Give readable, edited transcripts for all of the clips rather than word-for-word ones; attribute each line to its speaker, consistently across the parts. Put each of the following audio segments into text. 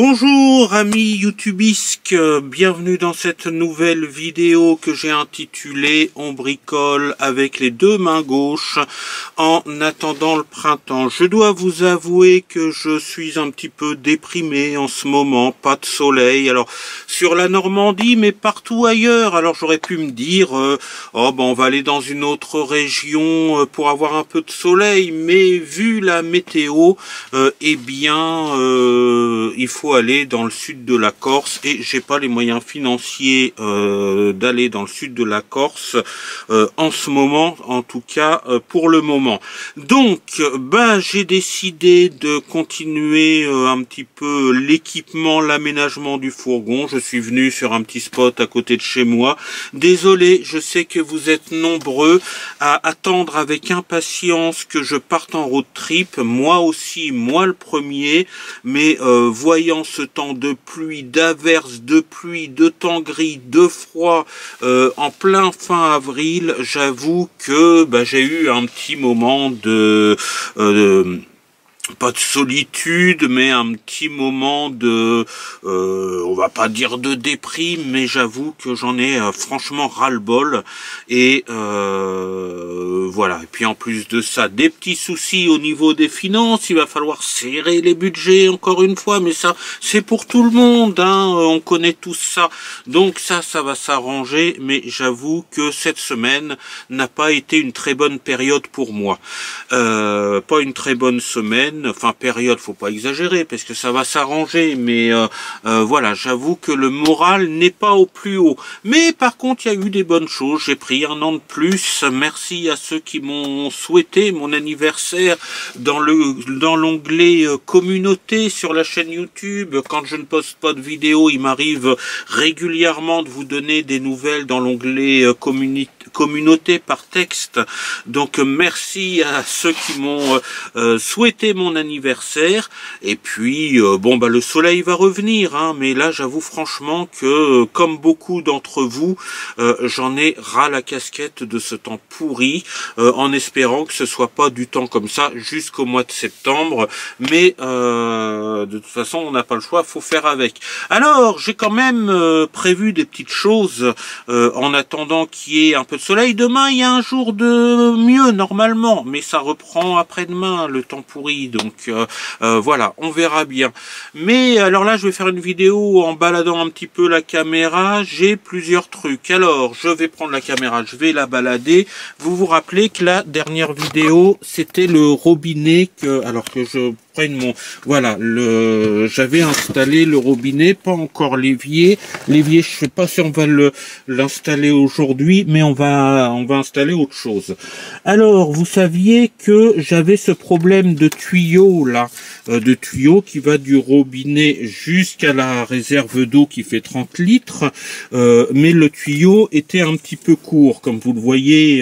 Speaker 1: Bonjour amis youtubisques, bienvenue dans cette nouvelle vidéo que j'ai intitulée On bricole avec les deux mains gauches en attendant le printemps. Je dois vous avouer que je suis un petit peu déprimé en ce moment, pas de soleil, alors sur la Normandie mais partout ailleurs. Alors j'aurais pu me dire oh ben on va aller dans une autre région pour avoir un peu de soleil, mais vu la météo, eh bien il faut aller dans le sud de la Corse et j'ai pas les moyens financiers d'aller dans le sud de la Corse en ce moment, en tout cas pour le moment. Donc ben j'ai décidé de continuer un petit peu l'équipement, l'aménagement du fourgon. Je suis venu sur un petit spot à côté de chez moi. Désolé, je sais que vous êtes nombreux à attendre avec impatience que je parte en road trip, moi aussi, moi le premier, mais voyant ce temps de pluie, d'averse, de pluie, de temps gris, de froid, en plein fin avril, j'avoue que j'ai eu un petit moment de pas de solitude, mais un petit moment de, on va pas dire de déprime, mais j'avoue que j'en ai franchement ras-le-bol. Et voilà. Et puis en plus de ça, des petits soucis au niveau des finances. Il va falloir serrer les budgets encore une fois, mais ça, c'est pour tout le monde, hein. On connaît tous ça. Donc ça va s'arranger. Mais j'avoue que cette semaine n'a pas été une très bonne période pour moi. Pas une très bonne semaine. Enfin période, faut pas exagérer parce que ça va s'arranger, mais voilà, j'avoue que le moral n'est pas au plus haut. Mais par contre, il y a eu des bonnes choses. J'ai pris un an de plus. Merci à ceux qui m'ont souhaité mon anniversaire dans l'onglet communauté sur la chaîne YouTube. Quand je ne poste pas de vidéo, il m'arrive régulièrement de vous donner des nouvelles dans l'onglet communauté par texte. Donc merci à ceux qui m'ont souhaité mon anniversaire. Et puis bon le soleil va revenir, hein, mais là j'avoue franchement que comme beaucoup d'entre vous, j'en ai ras la casquette de ce temps pourri, en espérant que ce soit pas du temps comme ça jusqu'au mois de septembre, mais de toute façon on n'a pas le choix, faut faire avec. Alors j'ai quand même prévu des petites choses en attendant qu'il y ait un peu de soleil. Demain il y a un jour de mieux normalement, mais ça reprend après-demain le temps pourri, donc voilà, on verra bien. Mais alors là je vais faire une vidéo en baladant un petit peu la caméra. J'ai plusieurs trucs. Alors je vais prendre la caméra, je vais la balader. Vous vous rappelez que la dernière vidéo c'était le robinet que je prenne mon, voilà, j'avais installé le robinet, pas encore l'évier. L'évier, je sais pas si on va l'installer aujourd'hui, mais on va installer autre chose. Alors vous saviez que j'avais ce problème de tuyau là, de tuyau qui va du robinet jusqu'à la réserve d'eau qui fait 30 litres, mais le tuyau était un petit peu court, comme vous le voyez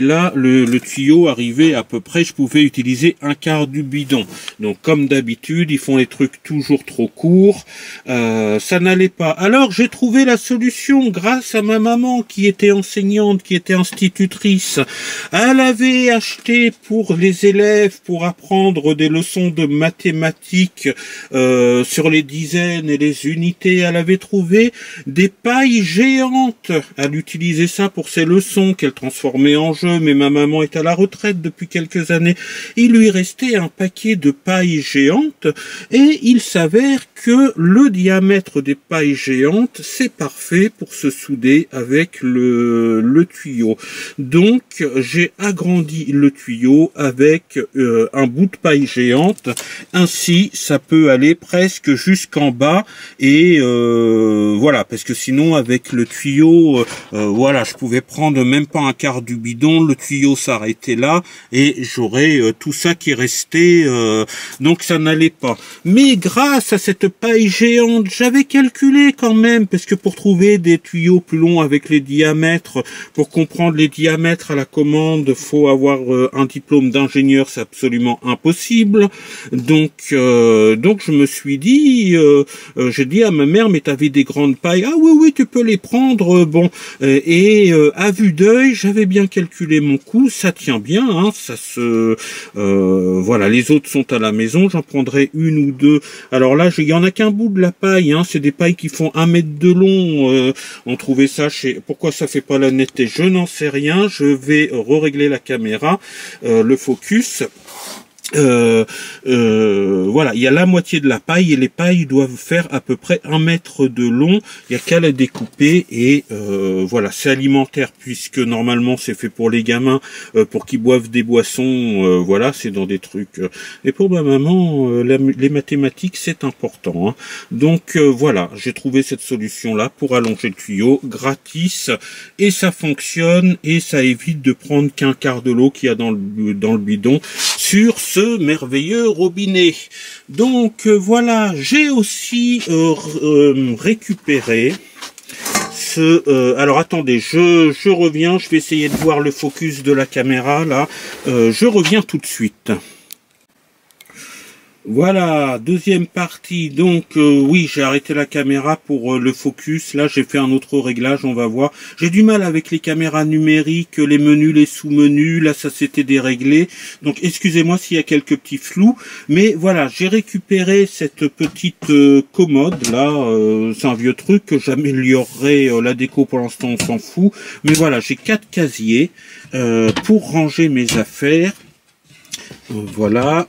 Speaker 1: là, le tuyau arrivait à peu près, je pouvais utiliser un quart du bidon. Donc comme d'habitude, ils font les trucs toujours trop courts, ça n'allait pas. Alors j'ai trouvé la solution grâce à ma maman qui était enseignante, qui était institutrice. Elle avait acheté pour les élèves, pour apprendre des leçons de mathématiques sur les dizaines et les unités, elle avait trouvé des pailles géantes. Elle utilisait ça pour ses leçons qu'elle transformait en jeu, mais ma maman est à la retraite depuis quelques années. Il lui restait un paquet de pailles géantes et il s'avère que le diamètre des pailles géantes, c'est parfait pour se souder avec le tuyau. Donc j'ai agrandi le tuyau avec un bout de paille géante. Ainsi ça peut aller presque jusqu'en bas et voilà, parce que sinon avec le tuyau voilà, je pouvais prendre même pas un quart du bidon, le tuyau s'arrêtait là et j'aurais tout ça qui restait, donc ça n'allait pas. Mais grâce à cette paille géante, j'avais calculé quand même, parce que pour trouver des tuyaux plus longs avec les diamètres, pour comprendre les diamètres à la commande, faut avoir un diplôme d'ingénieur, c'est absolument impossible. Donc je me suis dit, j'ai dit à ma mère, mais t'avais des grandes pailles? Ah oui, tu peux les prendre. Bon, et à vue d'œil, j'avais bien calculé mon coût, ça tient bien, hein, ça se voilà, les autres sont à la maison, j'en prendrai une ou deux. Alors là, il y en a qu'un bout de la paille, hein, c'est des pailles qui font 1 mètre de long. On trouvait ça chez... Pourquoi ça fait pas la netteté? Je n'en sais rien. Je vais régler la caméra, le focus. Voilà, il y a la moitié de la paille et les pailles doivent faire à peu près 1 mètre de long. Il y a qu'à la découper et voilà, c'est alimentaire puisque normalement c'est fait pour les gamins, pour qu'ils boivent des boissons. Voilà, c'est dans des trucs. Et pour ma maman, les mathématiques c'est important. Hein. Donc voilà, j'ai trouvé cette solution là pour allonger le tuyau gratis et ça fonctionne et ça évite de prendre qu'un quart de l'eau qu'il y a dans le bidon sur ce merveilleux robinet. Donc voilà, j'ai aussi récupéré ce... alors attendez, je reviens, je vais essayer de voir le focus de la caméra là. Je reviens tout de suite. Voilà, deuxième partie. Donc oui, j'ai arrêté la caméra pour le focus. Là, j'ai fait un autre réglage, on va voir. J'ai du mal avec les caméras numériques, les menus, les sous-menus. Là, ça s'était déréglé. Donc excusez-moi s'il y a quelques petits flous. Mais voilà, j'ai récupéré cette petite commode. Là, c'est un vieux truc que j'améliorerai. La déco, pour l'instant, on s'en fout. Mais voilà, j'ai 4 casiers pour ranger mes affaires. Voilà.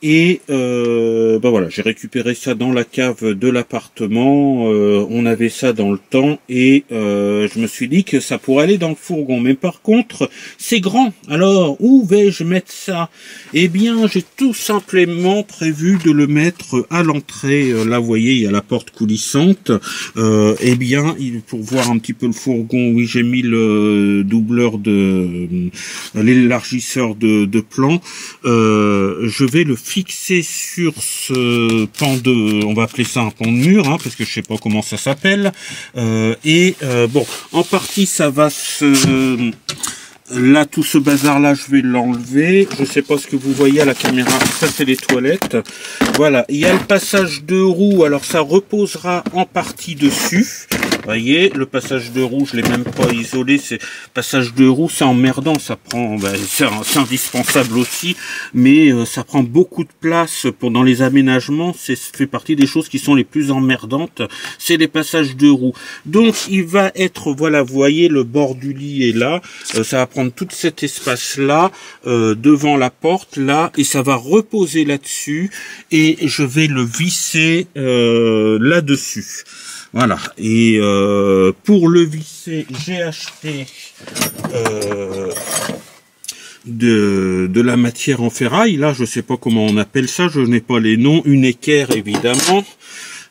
Speaker 1: Et ben voilà, j'ai récupéré ça dans la cave de l'appartement. On avait ça dans le temps et je me suis dit que ça pourrait aller dans le fourgon. Mais par contre, c'est grand. Alors, où vais-je mettre ça? Eh bien, j'ai tout simplement prévu de le mettre à l'entrée. Là, vous voyez, il y a la porte coulissante. Eh bien, pour voir un petit peu le fourgon, oui, j'ai mis le doubleur l'élargisseur de plan. Je vais le fixé sur ce pan de, on va appeler ça un pan de mur, hein, parce que je sais pas comment ça s'appelle. Bon, en partie ça va se... Là, tout ce bazar-là, je vais l'enlever. Je sais pas ce que vous voyez à la caméra. Ça, c'est les toilettes. Voilà. Il y a le passage de roue. Alors, ça reposera en partie dessus. Vous voyez, le passage de roue, je l'ai même pas isolé. C'est passage de roue, c'est emmerdant. Ça prend, c'est indispensable aussi, mais ça prend beaucoup de place dans les aménagements. Ça fait partie des choses qui sont les plus emmerdantes. C'est les passages de roue. Donc, il va être, voilà, vous voyez, le bord du lit est là. Ça va prendre tout cet espace-là devant la porte, là, et ça va reposer là-dessus. Et je vais le visser là-dessus. Voilà, et pour le visser, j'ai acheté de la matière en ferraille. Là, je sais pas comment on appelle ça, je n'ai pas les noms. Une équerre, évidemment.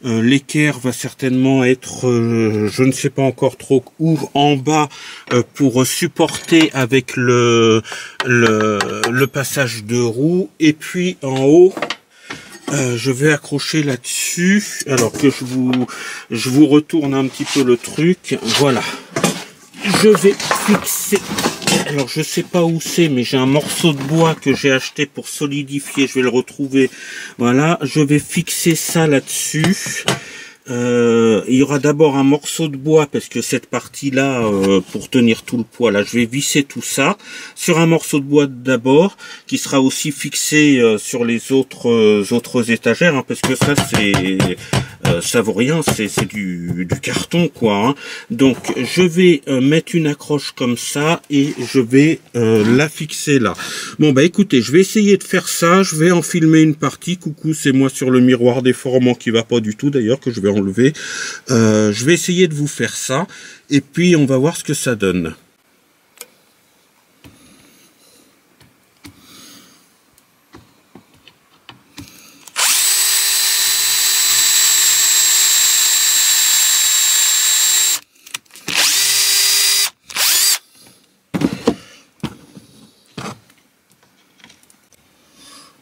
Speaker 1: L'équerre va certainement être, je ne sais pas encore trop où, en bas, pour supporter avec le passage de roue. Et puis en haut, je vais accrocher là-dessus. Alors que je vous retourne un petit peu le truc. Voilà. Je vais fixer. Alors je sais pas où c'est, mais j'ai un morceau de bois que j'ai acheté pour solidifier. Je vais le retrouver. Voilà. Je vais fixer ça là-dessus. Il y aura d'abord un morceau de bois parce que cette partie-là, pour tenir tout le poids, là, je vais visser tout ça sur un morceau de bois d'abord, qui sera aussi fixé sur les autres étagères, hein, parce que ça ça vaut rien, c'est du carton quoi. Hein. Donc je vais mettre une accroche comme ça et je vais la fixer là. Bon bah écoutez, je vais essayer de faire ça. Je vais en filmer une partie. Coucou, c'est moi sur le miroir déformant qui va pas du tout d'ailleurs, que je vais enlever. Je vais essayer de vous faire ça et puis on va voir ce que ça donne.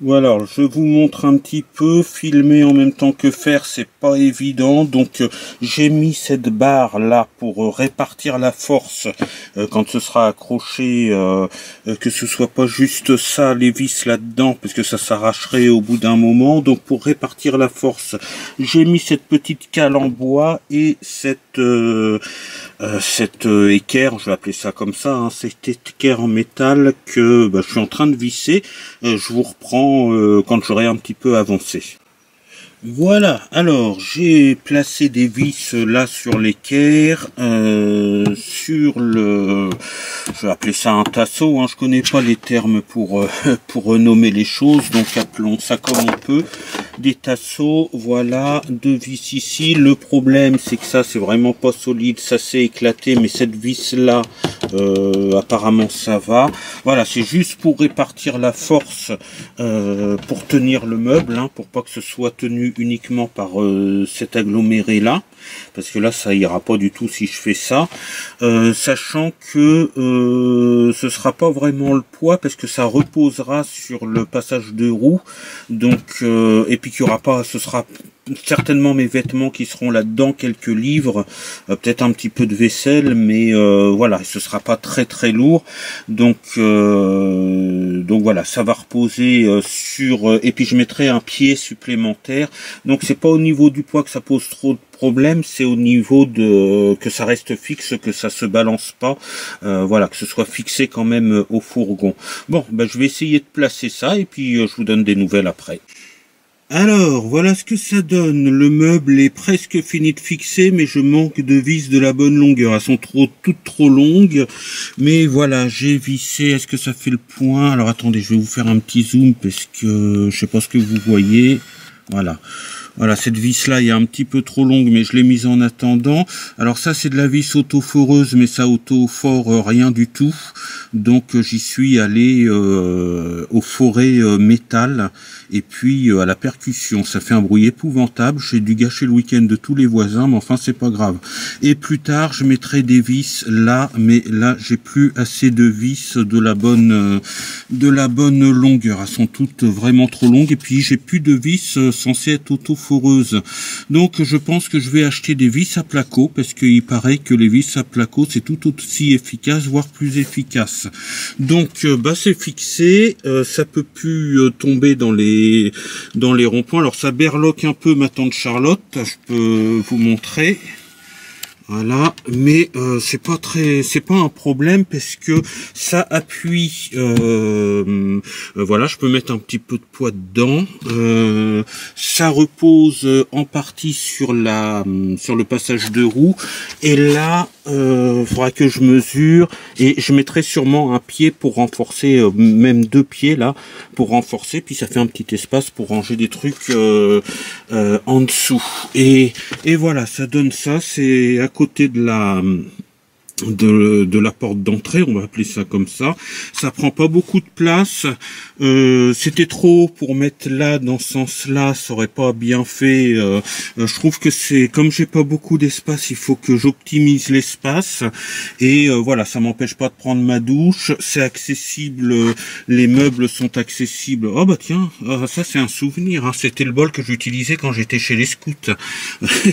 Speaker 1: Voilà, je vous montre un petit peu. Filmer en même temps que faire, c'est pas évident. Donc j'ai mis cette barre là pour répartir la force quand ce sera accroché, que ce soit pas juste ça, les vis là-dedans, parce que ça s'arracherait au bout d'un moment. Donc pour répartir la force, j'ai mis cette petite cale en bois et cette cette équerre, je vais appeler ça comme ça, hein, cette équerre en métal que je suis en train de visser. Je vous reprends quand j'aurai un petit peu avancé. Voilà, alors j'ai placé des vis là sur l'équerre, sur le, je vais appeler ça un tasseau, hein, je connais pas les termes pour renommer les choses, donc appelons ça comme on peut, des tasseaux, voilà, deux vis ici. Le problème c'est que ça c'est vraiment pas solide, ça s'est éclaté, mais cette vis là, apparemment ça va. Voilà, c'est juste pour répartir la force, pour tenir le meuble, hein, pour pas que ce soit tenu uniquement par cet aggloméré là, parce que là ça ira pas du tout si je fais ça, sachant que ce sera pas vraiment le poids parce que ça reposera sur le passage de roue, donc et puis qu'il y aura pas, ce sera certainement mes vêtements qui seront là-dedans, quelques livres, peut-être un petit peu de vaisselle, mais voilà, ce sera pas très très lourd, donc voilà, ça va reposer sur, et puis je mettrai un pied supplémentaire, donc c'est pas au niveau du poids que ça pose trop de problème, c'est au niveau de que ça reste fixe, que ça se balance pas, voilà, que ce soit fixé quand même au fourgon. Bon, je vais essayer de placer ça et puis je vous donne des nouvelles après. Alors, voilà ce que ça donne. Le meuble est presque fini de fixer, mais je manque de vis de la bonne longueur. Elles sont toutes trop longues. Mais voilà, j'ai vissé. Est-ce que ça fait le point? Alors attendez, je vais vous faire un petit zoom parce que je sais pas ce que vous voyez. Voilà. Voilà, cette vis-là est un petit peu trop longue, mais je l'ai mise en attendant. Alors ça, c'est de la vis auto-foreuse, mais ça auto-fore rien du tout. Donc j'y suis allé au forêt métal et puis à la percussion. Ça fait un bruit épouvantable. J'ai dû gâcher le week-end de tous les voisins, mais enfin c'est pas grave. Et plus tard, je mettrai des vis là, mais là j'ai plus assez de vis de la bonne longueur. Elles sont toutes vraiment trop longues. Et puis j'ai plus de vis censées être auto-foreuse. Donc je pense que je vais acheter des vis à placo parce qu'il paraît que les vis à placo c'est tout aussi efficace, voire plus efficace. Donc c'est fixé, ça peut plus tomber dans les ronds-points. Alors ça berloque un peu ma tante Charlotte, je peux vous montrer. Voilà, mais c'est pas un problème parce que ça appuie. Voilà, je peux mettre un petit peu de poids dedans. Ça repose en partie sur le passage de roue. Et là, faudra que je mesure et je mettrai sûrement un pied pour renforcer, même deux pieds là pour renforcer. Puis ça fait un petit espace pour ranger des trucs en dessous. Et voilà, ça donne ça. C'est à côté de la porte d'entrée, on va appeler ça comme ça. Ça prend pas beaucoup de place. C'était trop pour mettre là dans ce sens-là, ça aurait pas bien fait. Je trouve que c'est comme j'ai pas beaucoup d'espace, il faut que j'optimise l'espace. Et voilà, ça m'empêche pas de prendre ma douche. C'est accessible, les meubles sont accessibles. Oh tiens, ça c'est un souvenir. Hein. C'était le bol que j'utilisais quand j'étais chez les scouts,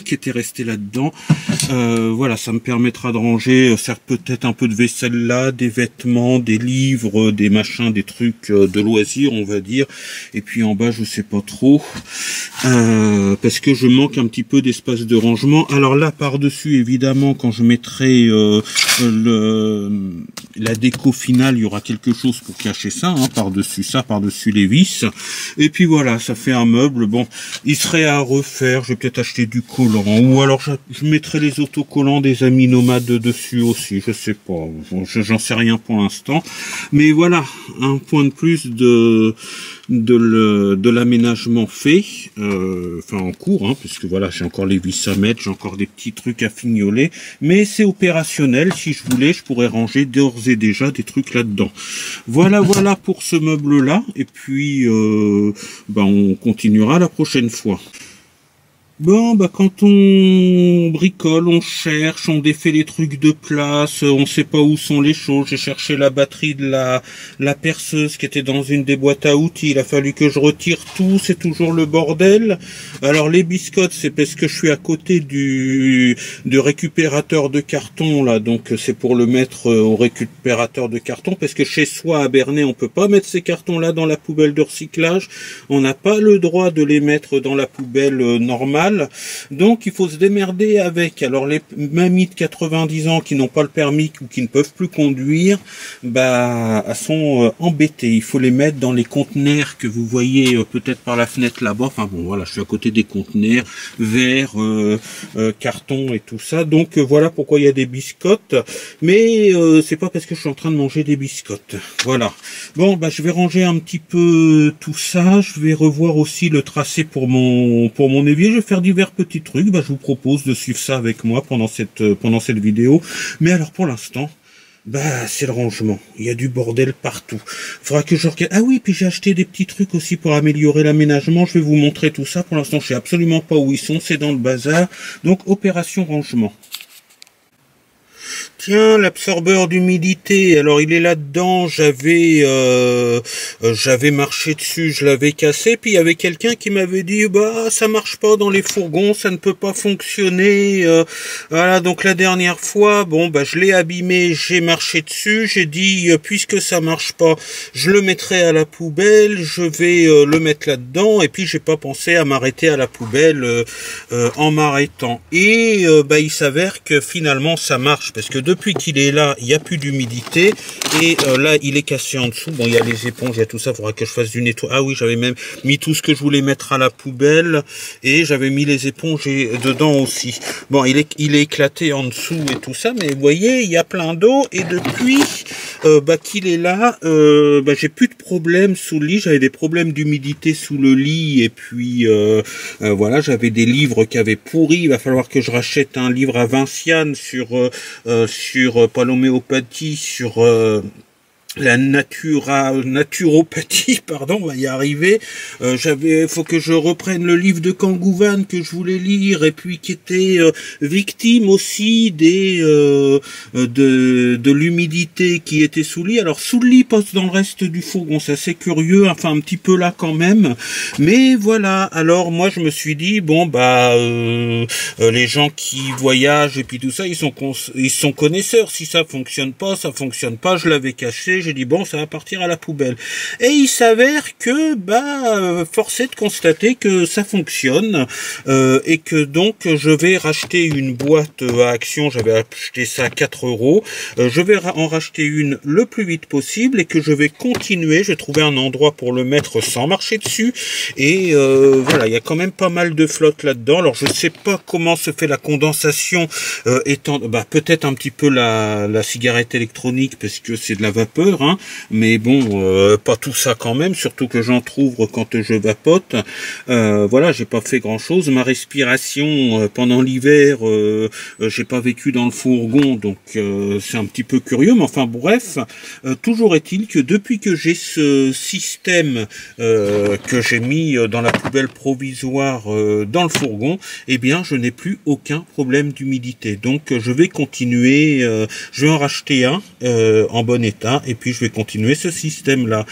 Speaker 1: qui était resté là-dedans. Voilà, ça me permettra de ranger. Certes peut-être un peu de vaisselle là, des vêtements, des livres, des machins, des trucs de loisirs on va dire, et puis en bas je sais pas trop, parce que je manque un petit peu d'espace de rangement. Alors là par dessus évidemment quand je mettrai la déco finale, il y aura quelque chose pour cacher ça, hein, par-dessus les vis, et puis voilà, ça fait un meuble. Bon, il serait à refaire, je vais peut-être acheter du collant, ou alors je mettrai les autocollants des amis nomades dessus aussi, je sais pas, j'en sais rien pour l'instant, mais voilà, un point de plus de l'aménagement fait, enfin en cours, hein, parce que voilà, j'ai encore les vis à mettre, j'ai encore des petits trucs à fignoler, mais c'est opérationnel. Si je voulais, je pourrais ranger d'ores et déjà des trucs là-dedans. Voilà pour ce meuble-là, et puis on continuera la prochaine fois. Bon, quand on bricole, on cherche, on défait les trucs de place, on sait pas où sont les choses. J'ai cherché la batterie de la perceuse qui était dans une des boîtes à outils. Il a fallu que je retire tout, c'est toujours le bordel. Alors les biscottes, c'est parce que je suis à côté du récupérateur de carton là, donc c'est pour le mettre au récupérateur de carton, parce que chez soi à Bernay, on peut pas mettre ces cartons là dans la poubelle de recyclage. On n'a pas le droit de les mettre dans la poubelle normale. mal. Donc il faut se démerder avec. Alors les mamies de 90 ans qui n'ont pas le permis ou qui ne peuvent plus conduire, bah elles sont embêtées. Il faut les mettre dans les conteneurs que vous voyez peut-être par la fenêtre là-bas. Enfin bon, voilà, je suis à côté des conteneurs verre, carton et tout ça. Donc voilà pourquoi il y a des biscottes. Mais c'est pas parce que je suis en train de manger des biscottes. Voilà. Bon, bah je vais ranger un petit peu tout ça. Je vais revoir aussi le tracé pour mon évier. Je vais faire divers petits trucs. Bah je vous propose de suivre ça avec moi pendant cette vidéo. Mais alors pour l'instant, bah, c'est le rangement. Il y a du bordel partout. Faudra que je regarde. Ah oui, puis j'ai acheté des petits trucs aussi pour améliorer l'aménagement. Je vais vous montrer tout ça. Pour l'instant, je sais absolument pas où ils sont. C'est dans le bazar. Donc, opération rangement. Tiens, l'absorbeur d'humidité, alors il est là-dedans, j'avais marché dessus, je l'avais cassé, puis il y avait quelqu'un qui m'avait dit, bah ça marche pas dans les fourgons, ça ne peut pas fonctionner, voilà, donc la dernière fois, bon, bah je l'ai abîmé, j'ai marché dessus, j'ai dit, puisque ça marche pas, je le mettrai à la poubelle, je vais le mettre là-dedans, et puis j'ai pas pensé à m'arrêter à la poubelle en m'arrêtant, et bah il s'avère que finalement ça marche, parce que depuis qu'il est là, il n'y a plus d'humidité. Et là, il est cassé en dessous. Bon, il y a les éponges, il y a tout ça. Il faudra que je fasse du nettoyage. Ah oui, j'avais même mis tout ce que je voulais mettre à la poubelle. Et j'avais mis les éponges dedans aussi. Bon, il est éclaté en dessous et tout ça. Mais vous voyez, il y a plein d'eau. Et depuis bah, qu'il est là, bah, j'ai plus de problèmes sous le lit. J'avais des problèmes d'humidité sous le lit. Et puis, voilà, j'avais des livres qui avaient pourri. Il va falloir que je rachète un livre à Vinciane sur pas l'homéopathie, sur la naturopathie, pardon, on va y arriver. Faut que je reprenne le livre de Kangouvan que je voulais lire et puis qui était victime aussi de l'humidité qui était sous le lit. Alors sous le lit, pas dans le reste du fourgon, c'est assez curieux, enfin un petit peu là quand même. Mais voilà. Alors moi je me suis dit bon bah les gens qui voyagent et puis tout ça, ils sont connaisseurs. Si ça fonctionne pas, ça fonctionne pas. Je l'avais caché. J'ai dit bon, ça va partir à la poubelle. Et il s'avère que bah force est de constater que ça fonctionne et que donc je vais racheter une boîte à Action. J'avais acheté ça à 4 €. Je vais en racheter une le plus vite possible et que je vais continuer. Je vais trouver un endroit pour le mettre sans marcher dessus. Et voilà, il y a quand même pas mal de flotte là-dedans. Alors je sais pas comment se fait la condensation étant bah peut-être un petit peu la cigarette électronique parce que c'est de la vapeur. Hein, mais bon, pas tout ça quand même, surtout que j'en trouve quand je vapote. Voilà, j'ai pas fait grand chose. Ma respiration pendant l'hiver, j'ai pas vécu dans le fourgon, donc c'est un petit peu curieux. Mais enfin bref, toujours est-il que depuis que j'ai ce système que j'ai mis dans la poubelle provisoire dans le fourgon, eh bien je n'ai plus aucun problème d'humidité. Donc je vais continuer, je vais en racheter un en bon état. Et puis je vais continuer ce système-là.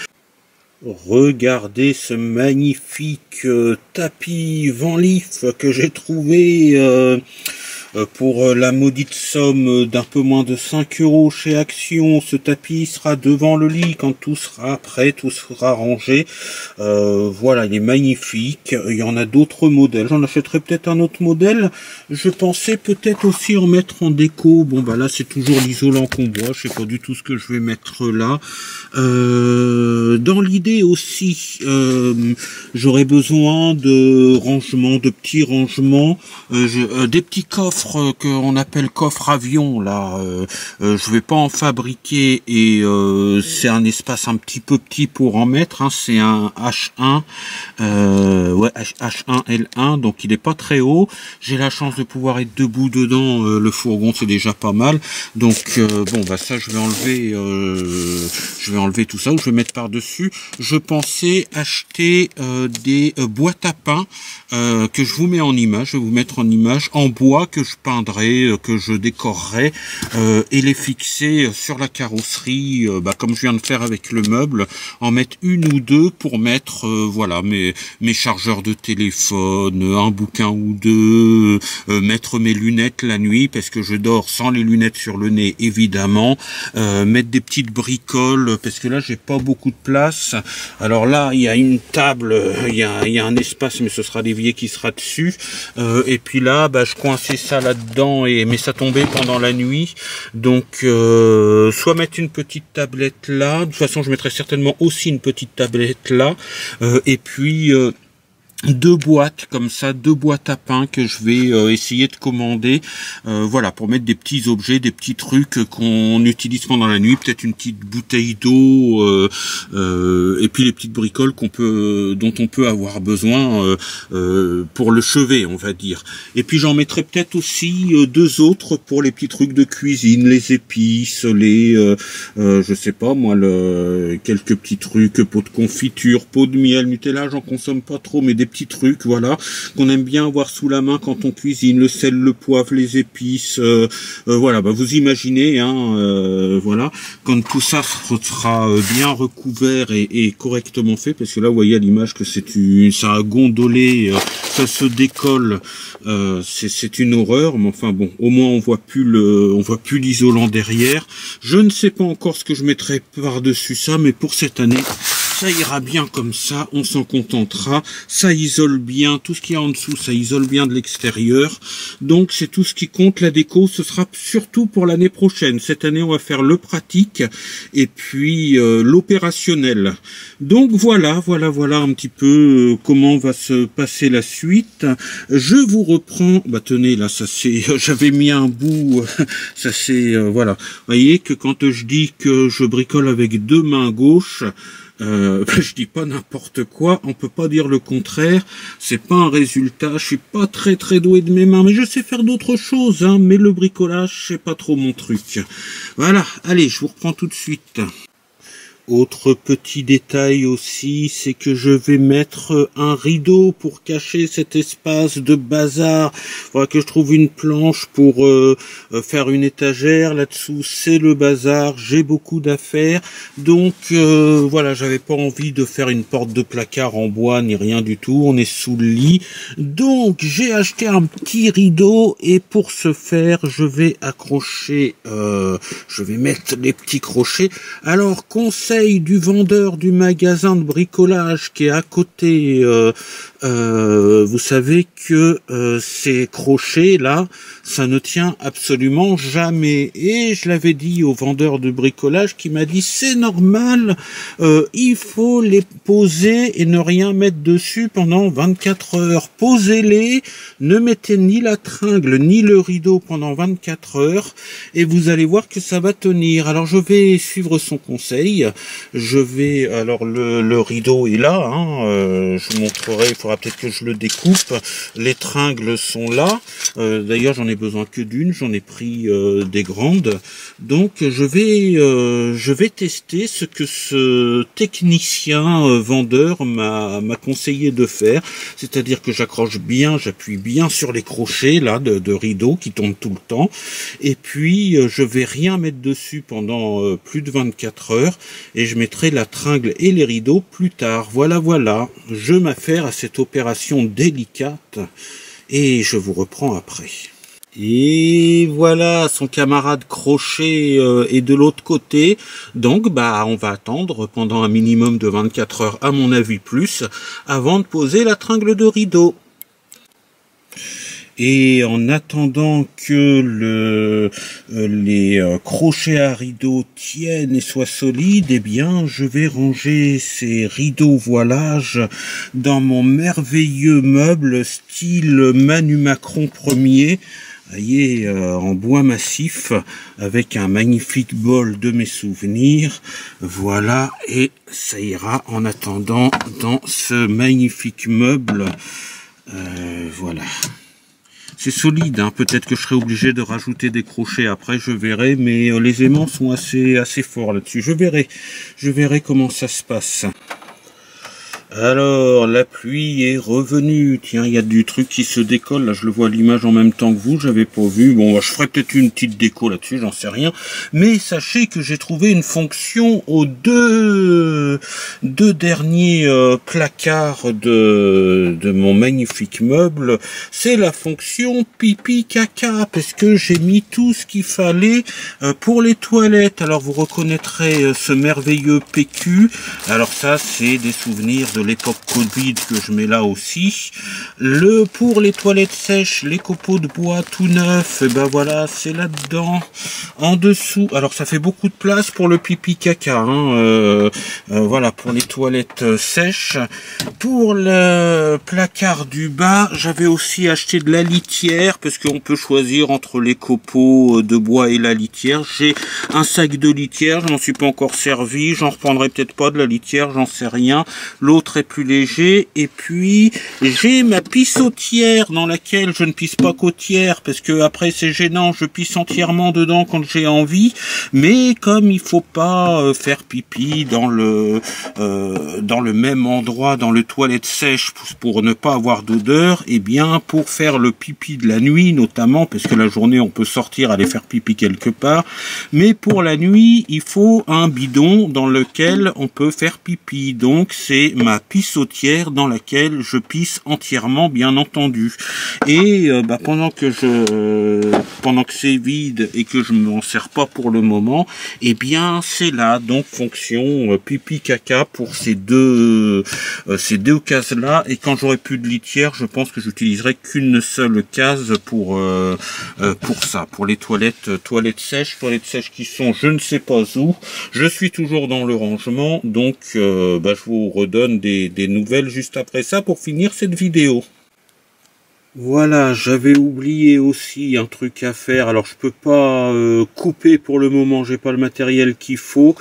Speaker 1: Regardez ce magnifique tapis Van Leaf que j'ai trouvé pour la maudite somme d'un peu moins de 5 € chez Action. Ce tapis sera devant le lit quand tout sera prêt, tout sera rangé. Voilà, il est magnifique. Il y en a d'autres modèles. J'en achèterai peut-être un autre modèle. Je pensais peut-être aussi en mettre en déco. Bon, bah là, c'est toujours l'isolant qu'on voit. Je sais pas du tout ce que je vais mettre là. Dans l'idée aussi, j'aurais besoin de rangements, de petits rangements, des petits coffres qu'on appelle coffre avion là. Je vais pas en fabriquer et c'est un espace un petit peu petit pour en mettre. Hein. C'est un H1, ouais H1L1, donc il est pas très haut. J'ai la chance de pouvoir être debout dedans. Le fourgon c'est déjà pas mal. Donc bon bah ça je vais enlever tout ça ou je vais mettre par dessus. Je pensais acheter des boîtes à pain que je vous mets en image. Je vais vous mettre en image en bois que je je peindrai, que je décorerai, et les fixer sur la carrosserie, comme je viens de faire avec le meuble, en mettre une ou deux pour mettre voilà mes chargeurs de téléphone, un bouquin ou deux, mettre mes lunettes la nuit parce que je dors sans les lunettes sur le nez évidemment, mettre des petites bricoles parce que là j'ai pas beaucoup de place. Alors là il y a une table, il y a un espace mais ce sera l'évier qui sera dessus, et puis là je coinçais ça là-dedans mais ça tombait pendant la nuit, donc soit mettre une petite tablette là, de toute façon je mettrai certainement aussi une petite tablette là, et puis deux boîtes comme ça, deux boîtes à pain que je vais essayer de commander, voilà, pour mettre des petits objets, des petits trucs qu'on utilise pendant la nuit, peut-être une petite bouteille d'eau, et puis les petites bricoles dont on peut avoir besoin pour le chevet, on va dire. Et puis j'en mettrai peut-être aussi deux autres pour les petits trucs de cuisine, les épices, les je sais pas moi, quelques petits trucs, pot de confiture, pot de miel, Nutella, j'en consomme pas trop, mais des petits trucs, voilà, qu'on aime bien avoir sous la main quand on cuisine, le sel, le poivre, les épices, voilà, vous imaginez, voilà, quand tout ça sera bien recouvert et correctement fait, parce que là, vous voyez à l'image que ça a gondolé, ça se décolle, c'est une horreur, mais enfin bon, au moins on voit plus l'isolant derrière. Je ne sais pas encore ce que je mettrai par-dessus ça, mais pour cette année, ça ira bien comme ça, on s'en contentera, ça isole bien, tout ce qu'il y a en dessous, ça isole bien de l'extérieur, donc c'est tout ce qui compte. La déco, ce sera surtout pour l'année prochaine. Cette année, on va faire le pratique, et puis l'opérationnel. Donc voilà un petit peu comment va se passer la suite. Je vous reprends, tenez, là, ça c'est, j'avais mis un bout, ça c'est, voilà. Vous voyez que quand je dis que je bricole avec deux mains gauches, je dis pas n'importe quoi, on peut pas dire le contraire, c'est pas un résultat, je suis pas très doué de mes mains, mais je sais faire d'autres choses, mais le bricolage, c'est pas trop mon truc. Voilà, allez, je vous reprends tout de suite. Autre petit détail aussi, c'est que je vais mettre un rideau pour cacher cet espace de bazar. Il faudra que je trouve une planche pour faire une étagère. Là-dessous, c'est le bazar. J'ai beaucoup d'affaires. Donc, voilà, j'avais pas envie de faire une porte de placard en bois ni rien du tout. On est sous le lit. Donc, j'ai acheté un petit rideau et pour ce faire, je vais accrocher, je vais mettre les petits crochets. Alors, conseil du vendeur du magasin de bricolage qui est à côté, vous savez que ces crochets là, ça ne tient absolument jamais, et je l'avais dit au vendeur de bricolage qui m'a dit c'est normal, il faut les poser et ne rien mettre dessus pendant 24 heures. Posez-les, ne mettez ni la tringle ni le rideau pendant 24 heures et vous allez voir que ça va tenir. Alors je vais suivre son conseil. Je vais, alors le rideau est là, je vous montrerai, il faudra peut-être que je le découpe. Les tringles sont là, d'ailleurs j'en ai besoin que d'une, j'en ai pris des grandes. Donc je vais tester ce que ce technicien vendeur m'a conseillé de faire, c'est-à-dire que j'accroche bien, j'appuie bien sur les crochets là de rideau qui tombent tout le temps, et puis je vais rien mettre dessus pendant plus de 24 heures, et je mettrai la tringle et les rideaux plus tard. Voilà, je m'affaire à cette opération délicate et je vous reprends après. Et voilà, son camarade crochet est de l'autre côté, donc on va attendre pendant un minimum de 24 heures, à mon avis plus, avant de poser la tringle de rideau. Et en attendant que les crochets à rideaux tiennent et soient solides, eh bien, je vais ranger ces rideaux voilage dans mon merveilleux meuble style Manu Macron Ier. Vous voyez, en bois massif, avec un magnifique bol de mes souvenirs. Voilà, et ça ira en attendant dans ce magnifique meuble. Voilà. C'est solide, peut-être que je serai obligé de rajouter des crochets après, je verrai, mais les aimants sont assez forts là-dessus. Je verrai comment ça se passe. Alors, la pluie est revenue. Tiens, il y a du truc qui se décolle. Là, je le vois à l'image en même temps que vous. J'avais pas vu. Bon, je ferai peut-être une petite déco là-dessus, j'en sais rien. Mais sachez que j'ai trouvé une fonction aux deux derniers placards de mon magnifique meuble. C'est la fonction pipi caca, parce que j'ai mis tout ce qu'il fallait pour les toilettes. Alors, vous reconnaîtrez ce merveilleux PQ. Alors ça, c'est des souvenirs de l'époque Covid que je mets là aussi. Pour les toilettes sèches, les copeaux de bois tout neufs, et ben voilà, c'est là-dedans. En dessous, alors ça fait beaucoup de place pour le pipi caca, hein, voilà, pour les toilettes sèches. Pour le placard du bas, j'avais aussi acheté de la litière, parce qu'on peut choisir entre les copeaux de bois et la litière. J'ai un sac de litière, je m'en suis pas encore servi, j'en reprendrai peut-être pas de la litière, j'en sais rien. L'autre est plus léger. Et puis j'ai ma pissotière dans laquelle je ne pisse pas côtière parce que après c'est gênant, je pisse entièrement dedans quand j'ai envie. Mais comme il faut pas faire pipi dans le même endroit dans le toilette sèche pour ne pas avoir d'odeur, et bien pour faire le pipi de la nuit notamment, parce que la journée on peut sortir aller faire pipi quelque part, mais pour la nuit il faut un bidon dans lequel on peut faire pipi. Donc c'est ma pissotière dans laquelle je pisse entièrement, bien entendu. Et pendant que c'est vide et que je ne m'en sers pas pour le moment, eh bien c'est là, donc fonction pipi caca pour ces deux cases là. Et quand j'aurai plus de litière, je pense que j'utiliserai qu'une seule case pour ça, pour les toilettes sèches qui sont je ne sais pas où. Je suis toujours dans le rangement, donc je vous redonne des nouvelles juste après ça pour finir cette vidéo. Voilà, j'avais oublié aussi un truc à faire. Alors je peux pas couper pour le moment, j'ai pas le matériel qu'il faut,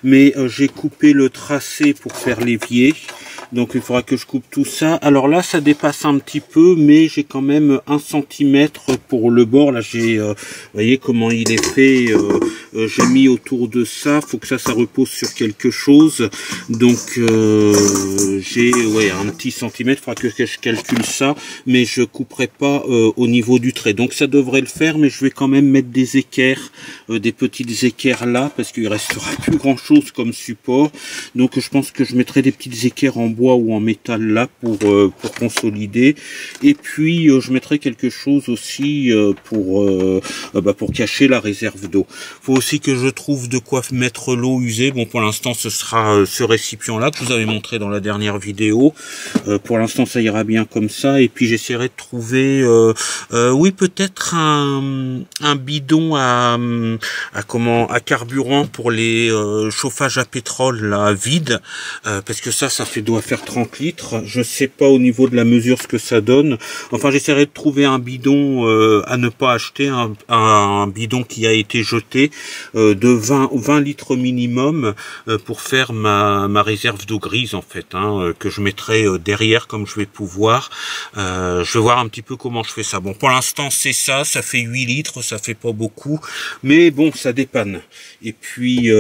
Speaker 1: mais j'ai coupé le tracé pour faire l'évier. Donc il faudra que je coupe tout ça. Alors là ça dépasse un petit peu, mais j'ai quand même 1 cm pour le bord. Là j'ai, vous voyez comment il est fait, j'ai mis autour de ça, faut que ça repose sur quelque chose. Donc j'ai un petit centimètre, il faudra que je calcule ça, mais je couperai pas au niveau du trait. Donc ça devrait le faire, mais je vais quand même mettre des équerres, des petites équerres là, parce qu'il restera plus grand chose comme support. Donc je pense que je mettrai des petites équerres en bois ou en métal là pour consolider. Et puis je mettrai quelque chose aussi pour cacher la réserve d'eau. Faut aussi que je trouve de quoi mettre l'eau usée. Bon, pour l'instant ce sera ce récipient là que je vous avais montré dans la dernière vidéo. Pour l'instant ça ira bien comme ça. Et puis j'essaierai de trouver oui, peut-être un bidon à carburant pour les chauffages à pétrole là, vide, parce que ça doit faire 30 litres. Je sais pas au niveau de la mesure ce que ça donne. Enfin, j'essaierai de trouver un bidon à ne pas acheter, un bidon qui a été jeté de 20 litres minimum pour faire ma réserve d'eau grise en fait, que je mettrai derrière comme je vais pouvoir. Je vais voir un petit peu comment je fais ça. Bon, pour l'instant c'est ça fait 8 litres, ça fait pas beaucoup, mais bon, ça dépanne. Et puis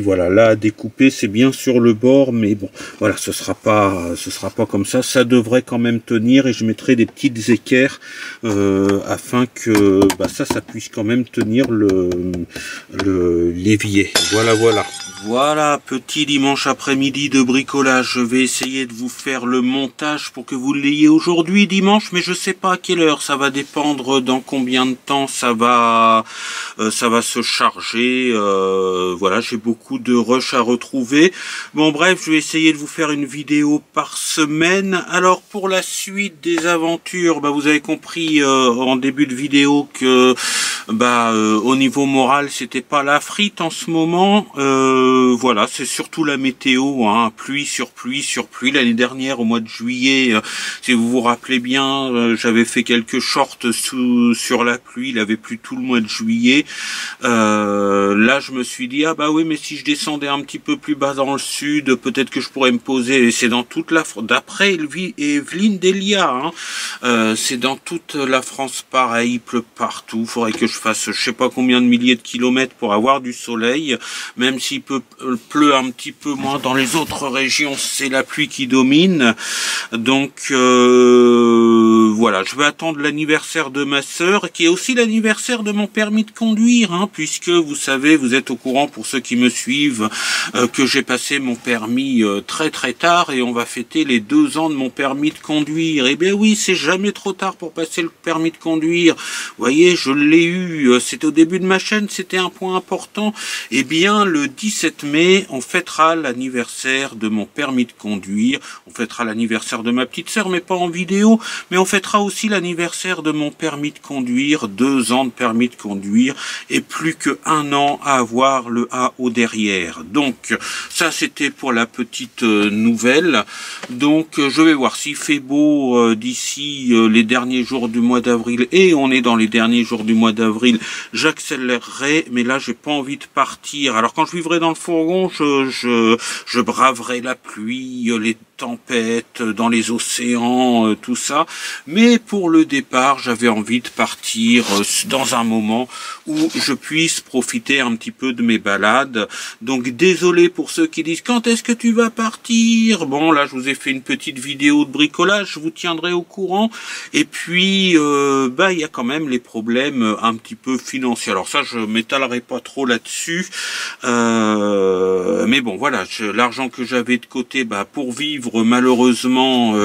Speaker 1: voilà, là à découper c'est bien sur le bord, mais bon voilà, ce sera pas comme ça devrait quand même tenir. Et je mettrai des petites équerres afin que ça puisse quand même tenir l'évier. Voilà, petit dimanche après-midi de bricolage. Je vais essayer de vous faire le montage pour que vous l'ayez aujourd'hui dimanche, mais je sais pas à quelle heure. Ça va dépendre dans combien de temps ça va se charger. Voilà, j'ai beaucoup de rush à retrouver. Bon bref, je vais essayer de vous faire une vidéo par semaine. Alors pour la suite des aventures, vous avez compris en début de vidéo que au niveau moral c'était pas la frite en ce moment. Voilà, c'est surtout la météo, pluie sur pluie sur pluie. L'année dernière au mois de juillet, si vous vous rappelez bien, j'avais fait quelques shorts sur la pluie. Il avait plu tout le mois de juillet. Là je me suis dit oui, mais si je descendais un petit peu plus bas dans le sud, peut-être que je pourrais me poser. Et c'est dans toute la France, d'après Evelyne Delia, c'est dans toute la France pareil, il pleut partout. Faudrait que je fasse, je sais sais pas combien de milliers de kilomètres pour avoir du soleil, même s'il pleut un petit peu moins dans les autres régions, c'est la pluie qui domine. Donc voilà, je vais attendre l'anniversaire de ma sœur, qui est aussi l'anniversaire de mon permis de conduire, hein, puisque vous savez, vous êtes au courant pour ceux qui me suivent, que j'ai passé mon permis très très tard, et on va fêter les 2 ans de mon permis de conduire. Eh bien oui, c'est jamais trop tard pour passer le permis de conduire. Vous voyez, je l'ai eu, c'était au début de ma chaîne, c'était un point important. Eh bien, le 17 mai, on fêtera l'anniversaire de mon permis de conduire, on fêtera l'anniversaire de ma petite sœur, mais pas en vidéo, mais on fêtera aussi l'anniversaire de mon permis de conduire, 2 ans de permis de conduire, et plus qu'1 an à avoir le A au derrière. Donc, ça c'était pour la petite nouvelle. Donc, je vais voir s'il fait beau d'ici les derniers jours du mois d'avril, et on est dans les derniers jours du mois d'avril, j'accélérerai, mais là j'ai pas envie de partir. Alors quand je vivrai dans le fourgon, je braverai la pluie, les tempêtes, dans les océans, tout ça, mais pour le départ, j'avais envie de partir dans un moment où je puisse profiter un petit peu de mes balades. Donc désolé pour ceux qui disent quand est-ce que tu vas partir. Bon, là je vous ai fait une petite vidéo de bricolage, je vous tiendrai au courant. Et puis bah il y a quand même les problèmes un petit peu financiers. Alors ça, je m'étalerai pas trop là-dessus, mais bon voilà, l'argent que j'avais de côté, bah pour vivre, malheureusement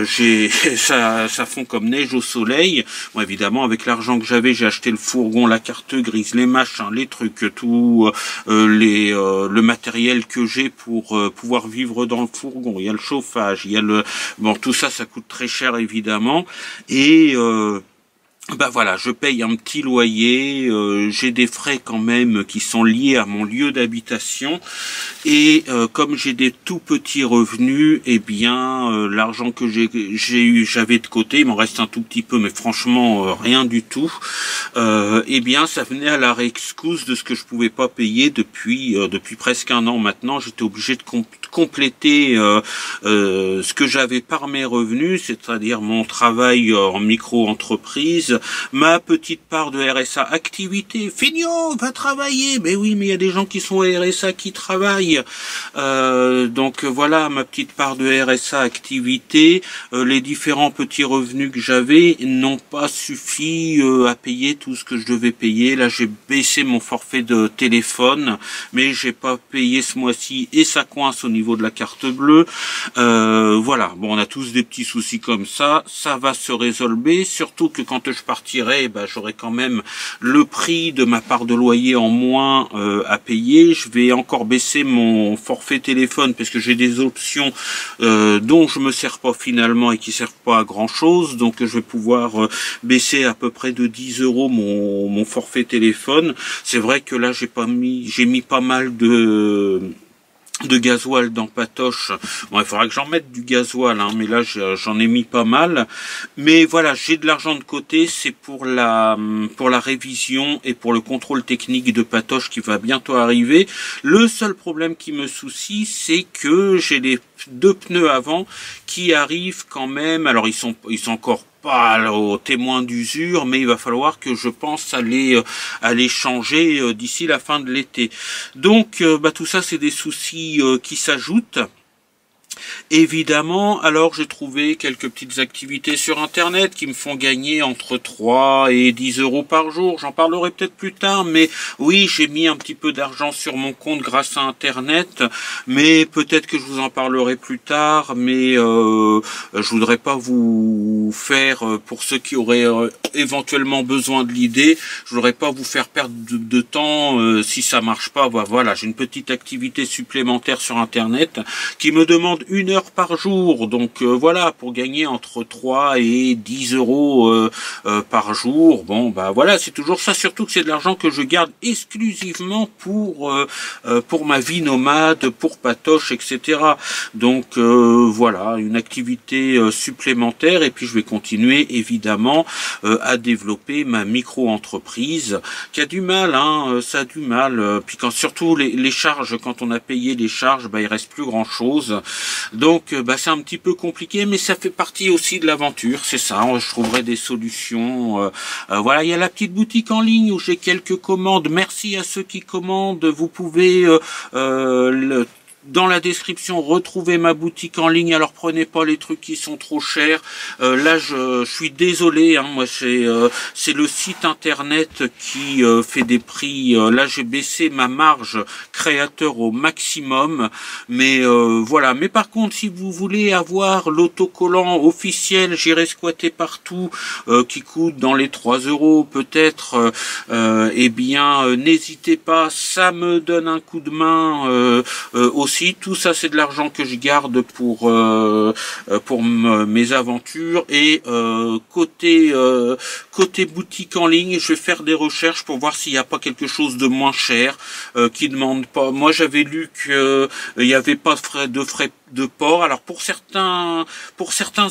Speaker 1: ça fond comme neige au soleil. Bon, évidemment avec l'argent que j'avais, j'ai acheté le fourgon, la carte grise, les machins, les trucs, tout le matériel que j'ai pour pouvoir vivre dans le fourgon. Il y a le chauffage, il y a le bon, tout ça, ça coûte très cher évidemment, et bah voilà, je paye un petit loyer, j'ai des frais quand même qui sont liés à mon lieu d'habitation, et comme j'ai des tout petits revenus, eh bien l'argent que j'avais de côté, il m'en reste un tout petit peu, mais franchement rien du tout, eh bien ça venait à la rescousse de ce que je pouvais pas payer depuis presque 1 an maintenant. J'étais obligé de compléter ce que j'avais par mes revenus, c'est-à-dire mon travail en micro-entreprise, ma petite part de RSA activité. Fignon, va travailler. Mais oui, mais il y a des gens qui sont au RSA qui travaillent. Donc voilà, ma petite part de RSA activité. Les différents petits revenus que j'avais n'ont pas suffi à payer tout ce que je devais payer. Là, j'ai baissé mon forfait de téléphone, mais j'ai pas payé ce mois-ci, et ça coince au niveau de la carte bleue. Voilà, bon, on a tous des petits soucis comme ça. Ça va se résolver, surtout que quand je partirai, bah, j'aurai quand même le prix de ma part de loyer en moins à payer. Je vais encore baisser mon forfait téléphone parce que j'ai des options dont je me sers pas finalement et qui servent pas à grand chose. Donc je vais pouvoir baisser à peu près de 10 € mon forfait téléphone. C'est vrai que là j'ai mis pas mal de gasoil dans Patoche. Bon, il faudra que j'en mette du gasoil, hein, mais là j'en ai mis pas mal. Mais voilà, j'ai de l'argent de côté, c'est pour la révision et pour le contrôle technique de Patoche qui va bientôt arriver. Le seul problème qui me soucie, c'est que j'ai les 2 pneus avant qui arrivent quand même. Alors ils sont encore pas au témoin d'usure, mais il va falloir que je pense à les changer d'ici la fin de l'été. Donc bah, tout ça, c'est des soucis qui s'ajoutent. Évidemment, alors j'ai trouvé quelques petites activités sur internet qui me font gagner entre 3 et 10 € par jour. J'en parlerai peut-être plus tard, mais oui, j'ai mis un petit peu d'argent sur mon compte grâce à internet, mais peut-être que je vous en parlerai plus tard. Mais je voudrais pas vous faire, pour ceux qui auraient éventuellement besoin de l'idée, je voudrais pas vous faire perdre de temps si ça marche pas. Voilà, j'ai une petite activité supplémentaire sur internet qui me demande 1 heure par jour, donc voilà, pour gagner entre 3 et 10 € par jour. Bon, bah voilà, c'est toujours ça, surtout que c'est de l'argent que je garde exclusivement pour ma vie nomade, pour Patoche, etc. Donc voilà, une activité supplémentaire, et puis je vais continuer évidemment à développer ma micro-entreprise qui a du mal, hein, ça a du mal, puis quand surtout les charges, quand on a payé les charges, bah il reste plus grand chose. Donc c'est un petit peu compliqué, mais ça fait partie aussi de l'aventure, c'est ça. Je trouverai des solutions. Voilà, il y a la petite boutique en ligne où j'ai quelques commandes. Merci à ceux qui commandent. Vous pouvez dans la description, retrouvez ma boutique en ligne. Alors prenez pas les trucs qui sont trop chers. Là, je suis désolé. Hein, moi, c'est le site internet qui fait des prix. Là, j'ai baissé ma marge créateur au maximum. Mais voilà. Mais par contre, si vous voulez avoir l'autocollant officiel, j'irai squatter partout, qui coûte dans les 3 € peut-être. Eh bien, n'hésitez pas. Ça me donne un coup de main aussi. Tout ça, c'est de l'argent que je garde pour mes aventures. Et côté boutique en ligne, je vais faire des recherches pour voir s'il n'y a pas quelque chose de moins cher qui demande pas. Moi, j'avais lu que il n'y avait pas de frais de port. Alors pour certains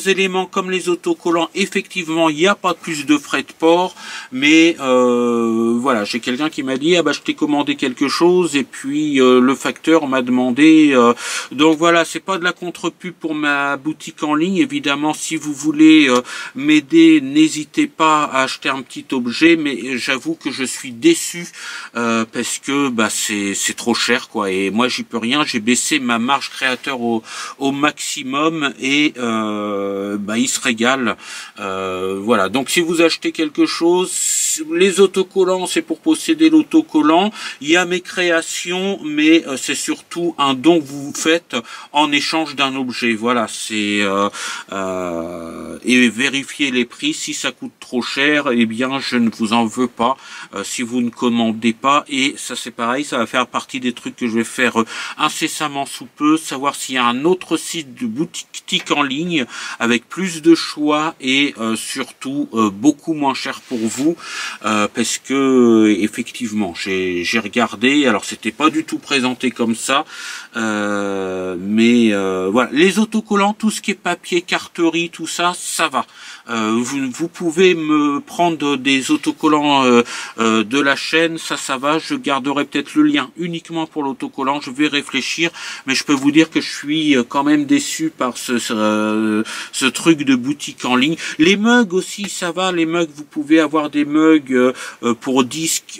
Speaker 1: éléments comme les autocollants, effectivement, il n'y a pas plus de frais de port. Mais voilà, j'ai quelqu'un qui m'a dit je t'ai commandé quelque chose et puis le facteur m'a demandé. Donc voilà, c'est pas de la contre-pub pour ma boutique en ligne. Évidemment, si vous voulez m'aider, n'hésitez pas à acheter un petit objet. Mais j'avoue que je suis déçu parce que c'est trop cher, quoi. Et moi, j'y peux rien. J'ai baissé ma marge créateur au maximum et il se régale. Voilà. Donc si vous achetez quelque chose, les autocollants, c'est pour posséder l'autocollant. Il y a mes créations, mais c'est surtout un don que vous faites en échange d'un objet. Voilà, c'est et vérifiez les prix. Si ça coûte trop cher, eh bien je ne vous en veux pas si vous ne commandez pas. Et ça, c'est pareil, ça va faire partie des trucs que je vais faire incessamment sous peu, savoir s'il y a un autre site de boutique en ligne avec plus de choix et surtout beaucoup moins cher pour vous, parce que effectivement j'ai regardé. Alors c'était pas du tout présenté comme ça, mais voilà, les autocollants, tout ce qui est papier, carterie, tout ça, ça va. Vous pouvez me prendre des autocollants de la chaîne, ça va. Je garderai peut-être le lien uniquement pour l'autocollant. Je vais réfléchir, mais je peux vous dire que je suis quand même déçu par ce truc de boutique en ligne. Les mugs aussi, ça va. Les mugs, vous pouvez avoir des mugs pour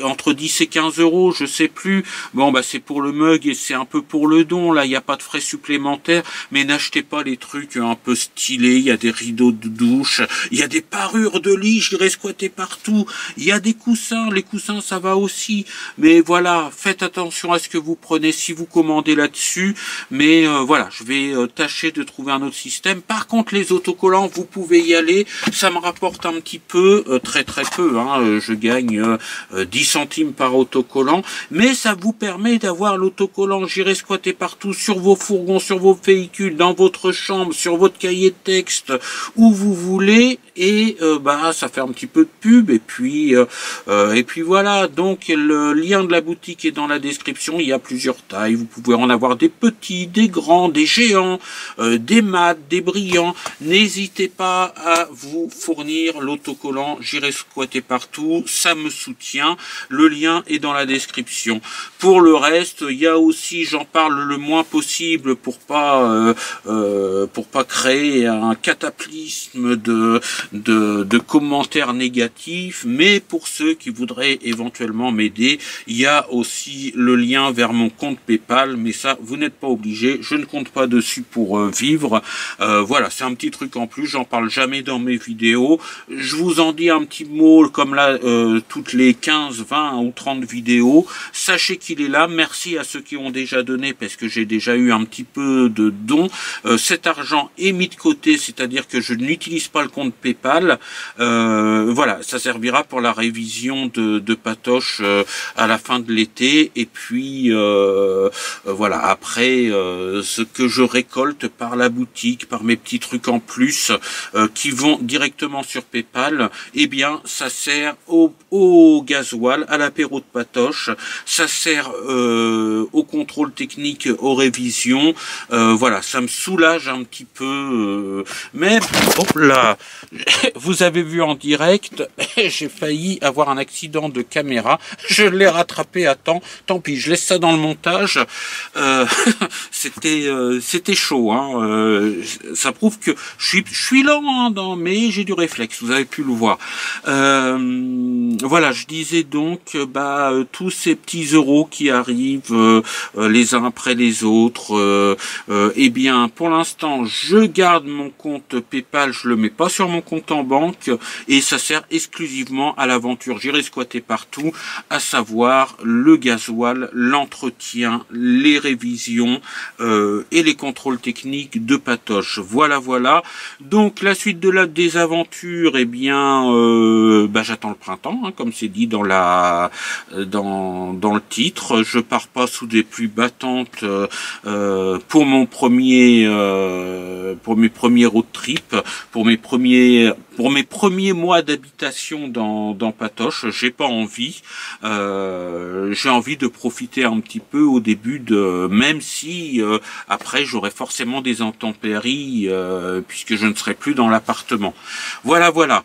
Speaker 1: entre 10 et 15 €, je sais plus. Bon, c'est pour le mug et c'est un peu pour le don. Là, il n'y a pas de frais supplémentaires, mais n'achetez pas les trucs un peu stylés. Il y a des rideaux de douche, il y a des parures de lit, j'irai squatter partout. Il y a des coussins, les coussins, ça va aussi. Mais voilà, faites attention à ce que vous prenez si vous commandez là-dessus. Mais voilà, je vais tâcher de trouver un autre système. Par contre, les autocollants, vous pouvez y aller. Ça me rapporte un petit peu, très peu. Hein, je gagne 10 centimes par autocollant. Mais ça vous permet d'avoir l'autocollant. J'irai squatter partout, sur vos fourgons, sur vos véhicules, dans votre chambre, sur votre cahier de texte, où vous voulez. Et ça fait un petit peu de pub. Et puis voilà. Donc le lien de la boutique est dans la description. Il y a plusieurs tailles. Vous pouvez en avoir des petits, des grands, des géants, des mats, des brillants. N'hésitez pas à vous fournir l'autocollant. J'irai squatter partout. Ça me soutient. Le lien est dans la description. Pour le reste, il y a aussi, j'en parle le moins possible pour pas créer un cataclysme de commentaires négatifs, mais pour ceux qui voudraient éventuellement m'aider, il y a aussi le lien vers mon compte PayPal, mais ça, vous n'êtes pas obligé, je ne compte pas dessus pour vivre. Voilà, c'est un petit truc en plus, j'en parle jamais dans mes vidéos. Je vous en dis un petit mot, comme là, toutes les 15, 20 ou 30 vidéos. Sachez qu'il est là, merci à ceux qui ont déjà donné, parce que j'ai déjà eu un petit peu de dons. Cet argent est mis de côté, c'est-à-dire que je n'utilise pas le compte PayPal. Voilà, ça servira pour la révision de Patoche à la fin de l'été. Et puis voilà, après ce que je récolte par la boutique, par mes petits trucs en plus qui vont directement sur PayPal, eh bien ça sert sert au gasoil, à l'apéro de patoche, ça sert au contrôle technique, aux révisions. Voilà, ça me soulage un petit peu. Mais hop là, vous avez vu en direct, j'ai failli avoir un accident de caméra. Je l'ai rattrapé à temps. Tant pis, je laisse ça dans le montage. C'était chaud. Hein. Ça prouve que je suis lent, hein, mais j'ai du réflexe. Vous avez pu le voir. Voilà, je disais donc, tous ces petits euros qui arrivent les uns après les autres. Eh bien, pour l'instant, je garde mon compte PayPal. Je le mets pas sur mon compte en banque et ça sert exclusivement à l'aventure. J'irai squatter partout, à savoir le gasoil, l'entretien, les révisions et les contrôles techniques de patoche. Voilà, voilà. Donc la suite des aventures, eh bien, j'attends le printemps, hein, comme c'est dit dans le titre. Je pars pas sous des pluies battantes pour mes premiers road trips, pour mes premiers mois d'habitation dans Patoche. J'ai pas envie. J'ai envie de profiter un petit peu au début même si après j'aurai forcément des intempéries puisque je ne serai plus dans l'appartement. Voilà, voilà.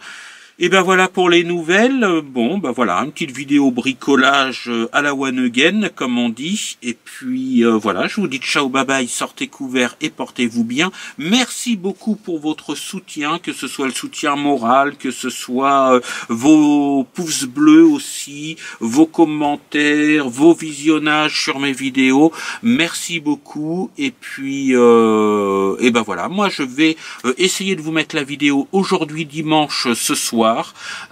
Speaker 1: Et ben voilà pour les nouvelles. Bon, voilà, une petite vidéo bricolage à la one again, comme on dit. Et puis voilà, je vous dis ciao, bye bye, sortez couverts et portez-vous bien. Merci beaucoup pour votre soutien, que ce soit le soutien moral, que ce soit vos pouces bleus aussi, vos commentaires, vos visionnages sur mes vidéos. Merci beaucoup. Et puis et ben voilà, moi je vais essayer de vous mettre la vidéo aujourd'hui dimanche ce soir.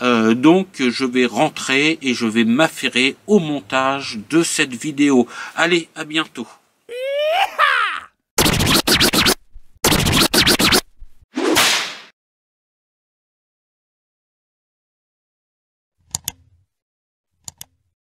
Speaker 1: Donc je vais rentrer et je vais m'affairer au montage de cette vidéo. Allez, à bientôt.